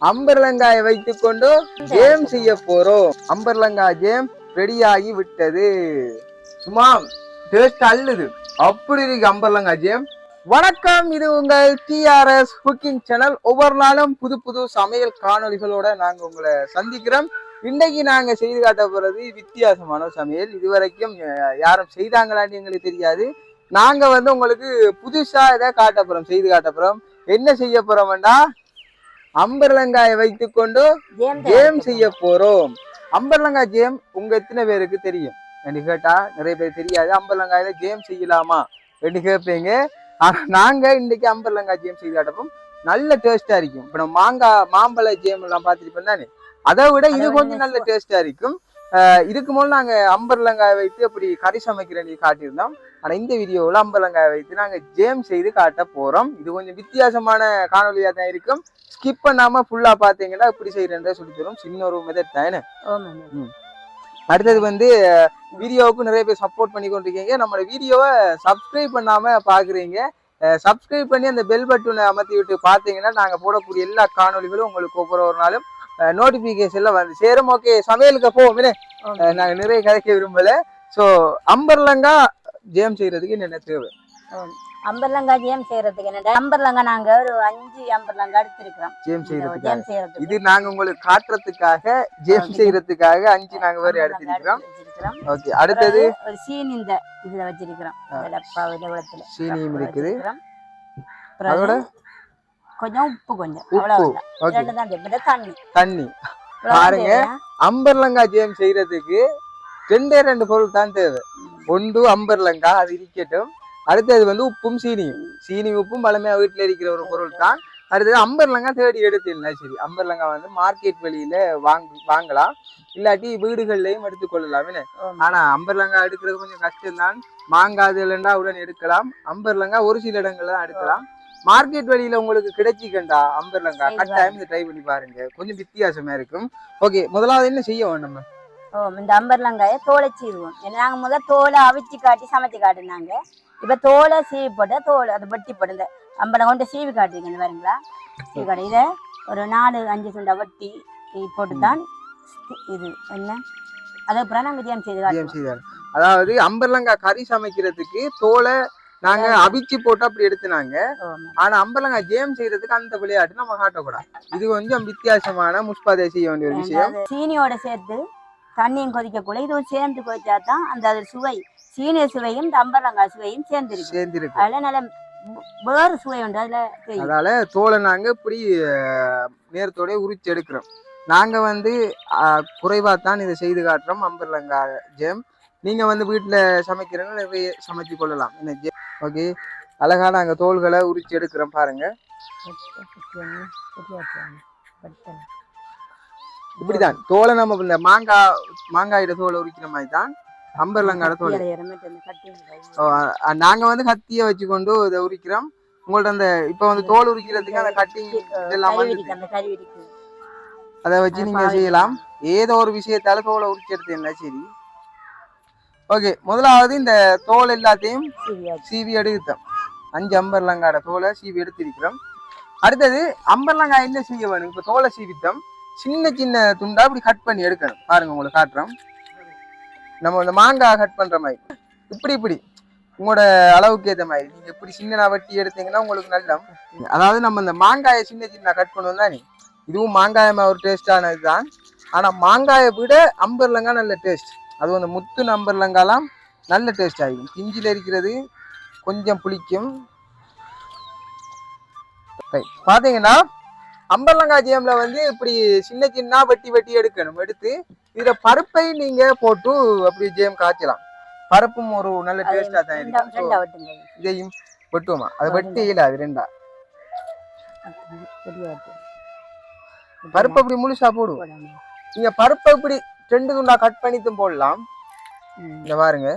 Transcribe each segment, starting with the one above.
அம்பர்லங்காயை வைத்துக் கொண்டு ஜேம் செய்ய போறோம். அம்பர்லங்காய் ஜேம் ரெடி ஆகி விட்டது. சும்மா டேஸ்ட் அள்ளுது, அப்படி இருக்கு அம்பர்லங்காய் ஜேம். வணக்கம், இது உங்கள் TRS குக்கிங் சேனல். ஒவ்வொரு நாளும் புது புது சமையல் காணொலிகளோட நாங்க உங்களை சந்திக்கிறோம். இன்னைக்கு நாங்க செய்து காட்ட போறது வித்தியாசமான சமையல். இதுவரைக்கும் யாரும் செய்தாங்களான்னு எங்களுக்கு தெரியாது. நாங்க உங்களுக்கு புதுசா இதை காட்ட போறோம், செய்து காட்ட போறோம். என்ன செய்ய போறோம்டா, அம்பர்லங்காயை வைத்துக் கொண்டு ஜேம் செய்ய போறோம். அம்பர்லங்காய் ஜேம் உங்க எத்தனை பேருக்கு தெரியும் என்று கேட்டா நிறைய பேர் தெரியாது. அம்பர்லங்காயில ஜேம் செய்யலாமா என்று கேட்பீங்க. நாங்க இன்னைக்கு அம்பர்லங்காய் ஜேம் செய்து காட்டப்போம். நல்ல டேஸ்டா இருக்கும். இப்ப நம்ம மாம்பழ ஜேம் எல்லாம் பார்த்துருப்போம் தானே, அதை விட இது கொஞ்சம் நல்ல டேஸ்டா இருக்கும். இதுக்கு முதல்ல நாங்க அம்பர்லங்காயை வைத்து அப்படி கறி சமைக்கிறேன்னு காட்டியிருந்தோம். ஆனா இந்த வீடியோவில் அம்பர்லங்காயை வைத்து நாங்க ஜேம் செய்து காட்ட போறோம். இது கொஞ்சம் வித்தியாசமான காணொலியா தான் இருக்கும். ஸ்கிப் பண்ணாம ஃபுல்லா பாத்தீங்கன்னா இப்படி செய்யறேன் சொல்லி தரும். சின்ன ஒரு மெத்தட் தானே. அடுத்தது வீடியோவுக்கு நிறைய பேர் சப்போர்ட் பண்ணி கொண்டிருக்கீங்க. நம்மளோட வீடியோவை சப்ஸ்கிரைப் பண்ணாம பாக்குறீங்க. சப்ஸ்கிரைப் பண்ணி அந்த பெல் பட்டனை அமர்த்தி விட்டு பாத்தீங்கன்னா நாங்க போடக்கூடிய எல்லா காணொலிகளும் உங்களுக்கு ஒவ்வொரு நாளும் நோட்டிபிகேஷன்ல வந்து சேரும். ஓகே, சமையலுக்கு போவோமே. நாங்க நிறைய கதைக்க விரும்பல. சோ அம்பர்லங்கா ஜேம் செய்யறதுக்கு என்ன தேவை? அம்பர்லங்காய் ஜேம் செய்யறதுக்கு என்ன, அம்பர்லங்காய் நாங்க ஒரு 5 அம்பர்லங்காய் எடுத்திருக்கிறோம் ஜேம் செய்யறதுக்கு. இது நாங்க உங்களுக்கு காட்டுறதுக்காக, ஜேம் செய்யறதுக்காக 5 நாங்க வேற எடுத்திருக்கிறோம். ஓகே, அடுத்தது ஒரு சீனி இந்த இதுல வச்சிருக்கிறோம். சீனியும் இருக்குது. அதோட கொஞ்சம் உப்பு, கொஞ்சம் அவ்வளவுதான். தண்ணி பாருங்க. அம்பர்லங்காய் ஜேம் செய்யறதுக்கு 2 பொருள் தான் தேவை. ஒன்று அம்பர்லங்காய், அது இருக்கட்டும். அடுத்தது உப்பும் சீனியும். சீனி உப்பும் பழமையா வீட்டுல இருக்கிற ஒரு பொருள் தான். அடுத்தது அம்பர்லங்காய் தேடி எடுத்துனா சரி. அம்பர்லங்காய் மார்க்கெட் வெளியில வாங்கலாம், இல்லாட்டி வீடுகள்லயும் எடுத்துக்கொள்ளலாம். ஆனா அம்பர்லங்காய் எடுக்கிறது கொஞ்சம் கஷ்டம் தான். மாங்காய் இல்லைன்னா உடனே எடுக்கலாம். அம்பர்லங்காய் ஒரு சில இடங்கள்ல தான் எடுக்கலாம். மார்க்கெட் வெளியில உங்களுக்கு கிடைச்சிக்கண்டா அம்பர்லங்காய் கட்டாயம் ட்ரை பண்ணி பாருங்க, கொஞ்சம் வித்தியாசமா இருக்கும். ஓகே, முதலாவது என்ன செய்ய வேணும்? இந்த அம்பர்லங்காயை தோலை சீவுவோம். நாங்க முதல்ல தோலை அவிச்சு காட்டி சமைச்சு காட்டினாங்க. இப்ப தோலை சீவி போட்ட தோல் அதை வெட்டி போட்டு இந்த அம்பளம் கொண்டு சீவி காட்டுறீங்க பாருங்களா. சீவி காட்டு இதை ஒரு 4-5 சுண்டா வெட்டி போட்டுதான் இது என்ன அதுக்கப்புறம் நாங்க ஜேம் செய்து காட்டுவோம். அதாவது அம்பர்லங்காய் கறி சமைக்கிறதுக்கு தோலை நாங்க அவிச்சு போட்டு அப்படி எடுத்துனாங்க. ஆனா அம்பர்லங்காய் ஜேம் செய்யறதுக்கு அந்த விளையாட்டு நம்ம காட்டக்கூடாது. இது கொஞ்சம் வித்தியாசமான முஸ்பாதை செய்ய வேண்டிய ஒரு விஷயம். சீனியோட சேர்த்து தண்ணியும் கொதிக்கக்கூட இதுவும் சேர்ந்து கொதிச்சாதான் அந்த சுவை, சீனிய சுவையும் இந்த அம்பர்லங்காய் சுவையும் சேர்ந்துருக்கு. அதுல நல்ல வேறு சுவை உண்டு அதுல. அதனால தோலை நாங்க இப்படி நேரத்தோட உரிச்சு எடுக்கிறோம். நாங்க குறைவா தான் இதை செய்து காட்டுறோம் அம்பர்லங்காய் ஜேம். நீங்க வீட்டுல சமைக்கிறவங்க நிறைய சமைச்சு கொள்ளலாம் என்ன ஜேம். ஓகே, அழகா நாங்க தோள்களை உரிச்சு எடுக்கிறோம் பாருங்க. இப்படிதான் தோலை நம்ம இந்த மாங்காயோட தோலை உரிக்கிற மாதிரி தான் அம்பர்லங்காயோட தோலை. நாங்க கத்திய வச்சுக்கொண்டு இதை உரிக்கிறோம். உங்கள்ட்ட அந்த இப்ப தோல் உரிக்கிறதுக்கு அந்த கட்டிங் இதெல்லாம் அதை வச்சு நீங்க செய்யலாம். ஏதோ ஒரு விஷயத்தால தோலை உரிச்சு எடுத்தீங்கன்னா சரி. ஓகே, முதலாவது இந்த தோல் எல்லாத்தையும் சீவி எடுத்தோம். 5 அம்பர்லங்காயோட தோலை சீவி எடுத்திருக்கிறோம். அடுத்தது அம்பர்லங்காய் என்ன செய்ய வேணும்? இப்ப தோலை சீவித்தோம், சின்ன சின்ன துண்டா இப்படி கட் பண்ணி எடுக்கணும். பாருங்க, உங்களுக்கு காட்டுறோம். நம்ம இந்த மாங்காய் கட் பண்ற மாதிரி இப்படி உங்களோட அளவுக்கு ஏற்ற மாதிரி நீங்க இப்படி சின்ன வெட்டி எடுத்தீங்கன்னா உங்களுக்கு நல்ல. அதாவது நம்ம இந்த மாங்காயை சின்ன சின்ன கட் பண்ணுவோம் தானே, இதுவும் மாங்காயமா ஒரு டேஸ்டானது தான். ஆனா மாங்காயை விட அம்பர்லங்காய் நல்ல டேஸ்ட். அது அந்த முத்து அம்பர்லங்காலாம் நல்ல டேஸ்ட் ஆகிடும். பிஞ்சில இருக்கிறது கொஞ்சம் புளிக்கும். பாத்தீங்கன்னா அம்பர்லங்காய் ஜேம்ல இப்படி சின்ன சின்ன வெட்டி எடுக்கணும். எடுத்து இதுல பருப்பை நீங்க போட்டு அப்படி ஜேம் காய்ச்சலாம். பருப்பும் ஒரு நல்ல டேஸ்டா தான் இருக்கும். இதையும் வெட்டுவோமா? அது வெட்டி இல்ல, அது ரெண்டா பருப்பு அப்படி முழுசா போடுவோம். நீங்க பருப்பை இப்படி 2 துண்டா கட் பண்ணிட்டும் போடலாம். இங்க பாருங்க,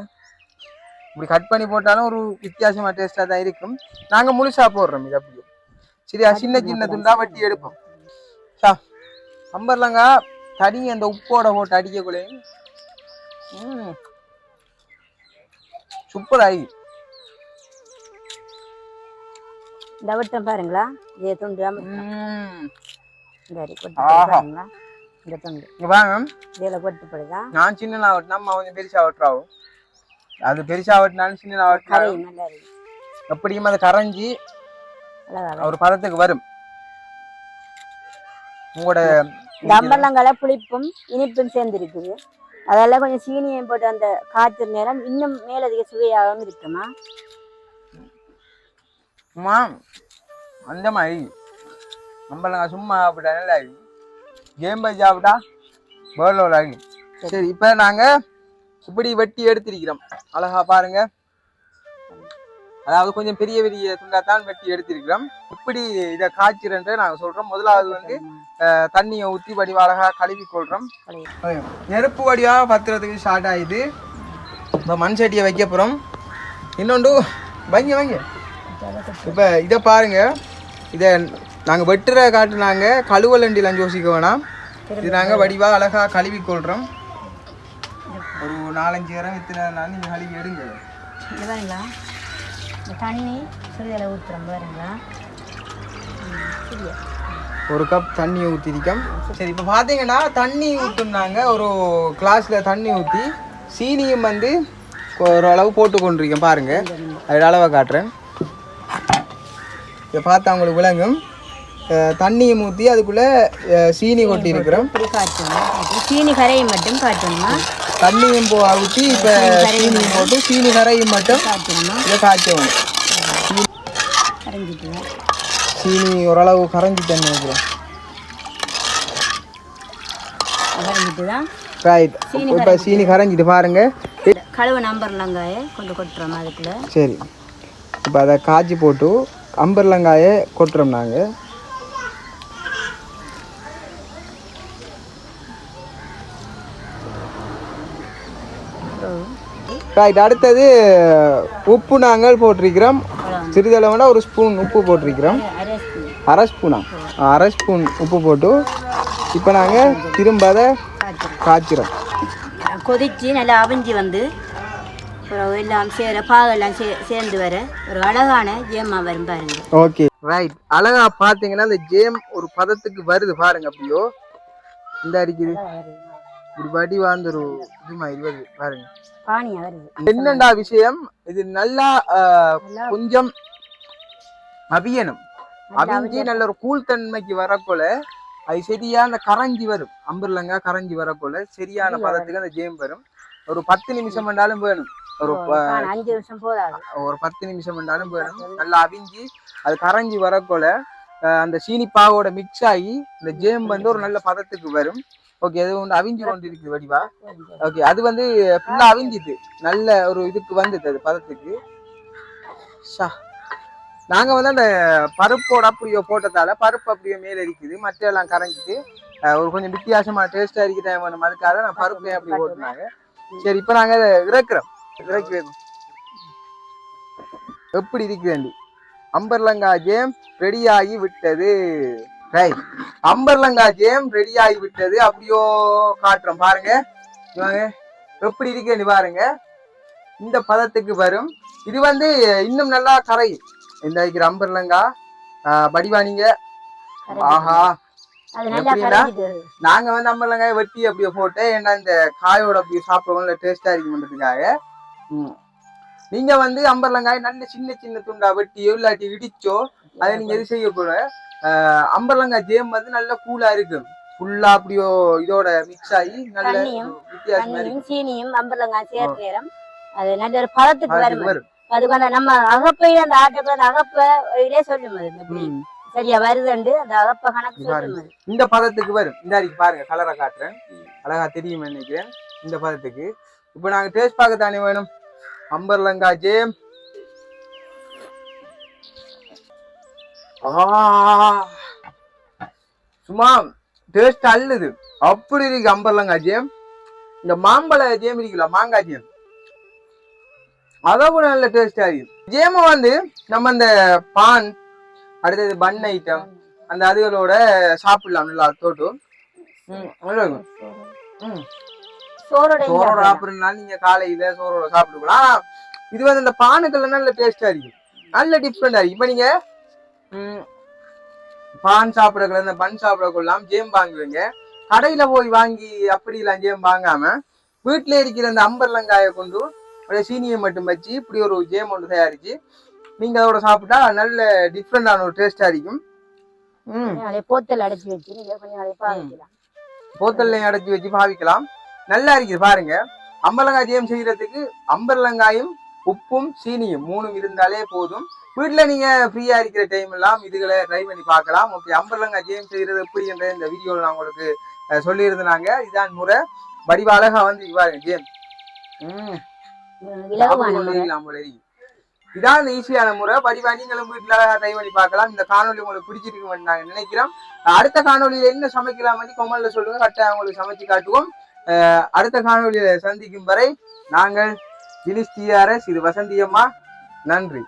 இப்படி கட் பண்ணி போட்டாலும் ஒரு வித்தியாசமா டேஸ்டா தான் இருக்கும். நாங்க முழுசா போடுறோம். இது அப்படியே சரியா சின்ன சின்ன துண்டா வெட்டி எடுப்போம். அம்பர்லங்காய் தனி அந்த உப்போட போட்டு அடிக்கக்குள்ளே சூப்பர் ஆகி இந்த வட்டம் பாருங்களா. இதே துண்டு சரி ஆஹா. கொட்டுங்களா இந்த தொண்டு இங்க வாங்க இதில் கொட்டுப்படுதா நான் சின்ன வெட்டினா அம்மா கொஞ்சம் பெருசா வெட்டுறாவும் அது பெருசா வெட்டினாலும் சின்ன வெட்டினாலும் கரையும் நல்லா இருக்கு எப்படியும் அது கரைஞ்சி அழகா ஒரு பதத்துக்கு வரும் உங்களோட இந்த அம்பர்லங்கால புளிப்பும் இனிப்பும் சேர்ந்து இருக்குது அதெல்லாம் கொஞ்சம் சீனியம் போட்டு அந்த காய்ச்ச நேரம் இன்னும் மேலதிக சுவையாகவும் இருக்குமா சும்மா அந்த மாதிரி நம்மள சும்மா சாப்பிட்டா நல்லா இருக்கு கேம்பை சாப்பிட்டா வேர்லோட ஆகி சரி இப்போ நாங்க இப்படி வெட்டி எடுத்திருக்கிறோம் அழகா பாருங்க அதாவது கொஞ்சம் பெரிய பெரிய துண்டாத்தான் வெட்டி எடுத்திருக்கிறோம் இப்படி இதை காய்ச்சிரன்ட்டு நாங்க சொல்றோம் முதலாவது வந்து தண்ணியை ஊற்றி வடிவா அழகா கழுவி கொள்றோம் நெருப்பு வடிவா பத்துறதுக்கு ஸ்டார்ட் ஆயிடுது இப்போ மண் சட்டியை வைக்க போறோம் இன்னொன்று வைங்க இப்போ இதை பாருங்க இதை நாங்கள் வெட்டுற காட்டுனாங்க கழுவலண்டிலாம் யோசிக்க வேணாம் இது நாங்கள் வடிவாக அழகாக கழுவி கொள்கிறோம் ஒரு 4-5 நேரம் இத்தனை நாள் நீங்கள் கழுவி எடுங்க இது பாருங்களா இந்த தண்ணி சிறிதளவு ஊற்றுறோம் பாருங்களா ஒரு கப் தண்ணி ஊற்றிருக்கோம் சரி இப்போ பார்த்தீங்கன்னா தண்ணி ஊற்றுனாங்க ஒரு கிளாஸில் தண்ணி ஊற்றி சீனியும் வந்து ஓரளவு போட்டு கொண்டிருக்கேன் பாருங்கள் அதோட அளவை காட்டுறேன் இதை பார்த்தா அவங்களுக்கு விளங்கும் தண்ணியை ஊற்றி அதுக்குள்ளே சீனி கொட்டி இருக்கிறோம் இப்படி காய்ச்சணும் சீனி கரையும் மட்டும் காய்ச்சணுமா தண்ணியும் ஊற்றி இப்போ சீனியும் போட்டு சீனி கரையும் மட்டும் காய்ச்சணுமா இதை காய்ச்சணும் கரைஞ்சிட்டு சீனி ஓரளவு கரைஞ்சிட்டேன்னு நினைக்கிறேன் கரைஞ்சிட்டு தான் ரைட் இப்போ சீனி கரைஞ்சிட்டு பாருங்க கழுவு நம்பர்லங்காயை கொண்டு கொட்டுறோம் அதுக்குள்ள சரி இப்போ அதை காய்ச்சி போட்டு அம்பர்லங்காயை கொட்டுறோம் நாங்கள் ரைட் அடுத்தது உப்பு நாங்கள் போட்டிருக்கிறோம் சிறிதளவுனா ஒரு ஸ்பூன் உப்பு போட்டிருக்கிறோம் அரை ஸ்பூன் உப்பு போட்டு இப்போ நாங்கள் திரும்ப அதை காய்ச்சிரோம் கொதிச்சு நல்லா அவிஞ்சி வந்து எல்லாம் பாகெல்லாம் சேர்ந்து வர ஒரு அழகான ஜேமா வரும் பாருங்க ஓகே ரைட் அழகா பார்த்தீங்கன்னா இந்த ஜேம் ஒரு பதத்துக்கு வருது பாருங்க அப்படியோ இந்த அடிக்குது இப்படி வடி வாழ்ந்துரு இது மாதிரி வருது பாருங்க என்னண்டா விஷயம் இது நல்லா கொஞ்சம் அவியணும் அவிஞ்சி நல்ல ஒரு கூழ் தன்மைக்கு வரக்குள்ள அது சரியா அந்த கரைஞ்சி வரும் அம்பர்லங்கா கரைஞ்சி வரக்குள்ள சரியான பதத்துக்கு அந்த ஜேம் வரும் ஒரு 10 நிமிஷம் வேண்டாலும் வேணும் ஒரு 5 நிமிஷம் போதாது ஒரு 10 நிமிஷம் வேண்டாலும் வேணும் நல்லா அவிஞ்சி அது கரைஞ்சி வரக்குள்ள அந்த சீனிப்பாவோட மிக்ஸ் ஆகி இந்த ஜேம் வந்து ஒரு நல்ல பதத்துக்கு வரும் ஓகே அது ஒன்று அவிஞ்சு கொண்டு இருக்குது வடிவா ஓகே அது வந்து ஃபுல்லா அவிஞ்சிது நல்ல ஒரு இதுக்கு வந்தது அது பதத்துக்கு நாங்க வந்து அந்த பருப்போட அப்படியோ போட்டதால பருப்பு அப்படியே மேல இருக்குது மற்ற எல்லாம் கரைஞ்சிட்டு ஒரு கொஞ்சம் வித்தியாசமா டேஸ்டா இருக்கிறேன் வேணும் அதுக்காக நான் பருப்பையும் அப்படி போட்டுனாங்க சரி இப்ப நாங்க அதை இறக்குறோம் இறக்கி வைக்கணும் எப்படி இருக்குதுண்டி அம்பர்லங்கா ஜேம் ரெடி ஆகி விட்டது ரைட் அம்பர்லங்கா ஜேம் ரெடி ஆகி விட்டது அப்படியோ காட்டுறோம் பாருங்க எப்படி இருக்குன்னு பாருங்க இந்த பதத்துக்கு வரும் இது வந்து இன்னும் நல்லா கரையும் இந்த இருக்கிற அம்பர்லங்கா வடிவானிங்க ஆஹா எப்படின்னா நாங்க வந்து அம்பர்லங்காய வெட்டி அப்படியே போட்டு ஏன்னா இந்த காயோட அப்படியே சாப்பிடுவோம் டேஸ்டா இருக்குன்றதுக்காக நீங்க வந்து அம்பர்லங்காய் நல்ல சின்ன சின்ன துண்டா வெட்டியோ இல்லாட்டி இடிச்சோ அதை நீங்க எது செய்ய போற அம்பர்லங்காய் ஜேம் வந்து நல்ல கூலா இருக்கு ஃபுல்லா அப்படியோ இதோட மிக்ஸ் ஆகி நல்ல வித்தியாசமா இருக்கு சீனியும் அம்பர்லங்காய் சேர்த்து நேரம் அது நல்ல ஒரு பதத்துக்கு வரும் அதுக்கு அந்த நம்ம அகப்பையில அந்த ஆட்டுக்கு அந்த அகப்பையிலே சொல்லும் சரியா வருதுண்டு அந்த அகப்ப கணக்கு சொல்லும் இந்த பதத்துக்கு வரும் இந்த அடிக்கு பாருங்க கலரை காட்டுறேன் அழகா தெரியும் நினைக்கிறேன் இந்த பதத்துக்கு இப்ப நாங்க டேஸ்ட் பார்க்க தானே வேணும் அம்பர்லங்கா ஜேம் சும்மா டேஸ்ட் அல்லுது அப்படி இருக்கு அம்பர்லங்கா ஜேம் இந்த மாம்பழ ஜேம் இருக்குல்ல மாங்காய் ஜேம் அதை கூட நல்ல டேஸ்டா இருக்கு ஜேம வந்து நம்ம இந்த பான் அடுத்தது பன் ஐட்டம் அந்த அதுகளோட சாப்பிடலாம் நல்லா தோட்டு சோறோட சாப்பிடுறதுனால நீங்க காலையில சோறோட சாப்பிட்டுக்கலாம் இது வந்து இந்த பானுக்கள்ல நல்ல டேஸ்டா இருக்கு நல்ல டிஃப்ரெண்டா இருக்கு இப்ப நீங்க பான் சாப்பிடக்குள்ள இந்த பன் சாப்பிடக்குள்ளாம் ஜேம் வாங்குவீங்க. கடையில போய் வாங்கி அப்படிலாம் ஜேம் வாங்காம வீட்டுல இருக்கிற அந்த அம்பர்லங்காயை கொண்டு அப்படியே சீனியை மட்டும் வச்சு இப்படி ஒரு ஜேம் ஒன்று தயாரிச்சு நீங்க அதோட சாப்பிட்டா நல்ல டிஃப்ரெண்டான ஒரு டேஸ்டா இருக்கும். போத்தல் அடைச்சி வச்சு நீங்க கொஞ்சம் பாவிக்கலாம். போத்தல்லையும் அடைச்சி வச்சு பாவிக்கலாம். நல்லா இருக்குது பாருங்க. அம்பர்லங்காய் ஜேம் செய்யறதுக்கு அம்பர்லங்காயும் உப்பும் சீனியும் 3 இருந்தாலே போதும். வீட்டுல நீங்க ஃப்ரீயா இருக்கிற டைம் எல்லாம் இதுகளை ட்ரை பண்ணி பார்க்கலாம். ஓகே, அம்பர்லங்காய் ஜேம் செய்யறது எப்படி என்ற இந்த வீடியோவில் நான் உங்களுக்கு சொல்லியிருந்தாங்க. இதான் முறை. வடிவ அழகா வந்து பாருங்க ஜேம். இதான் ஈஸியான முறை. வடிவா நீங்களும் வீட்டுல அழகா ட்ரை பண்ணி பார்க்கலாம். இந்த காணொலி உங்களுக்கு பிடிச்சிருக்கு நாங்க நினைக்கிறோம். அடுத்த காணொலியில என்ன சமைக்கலாம் கமெண்ட்ல சொல்லுங்க. கரெக்டா உங்களுக்கு சமைச்சு காட்டுவோம். அடுத்த காணொலியில சந்திக்கும் வரை நாங்கள் ஜினிஸ் டிஆர்எஸ், இது வசந்தி அம்மா. நன்றி.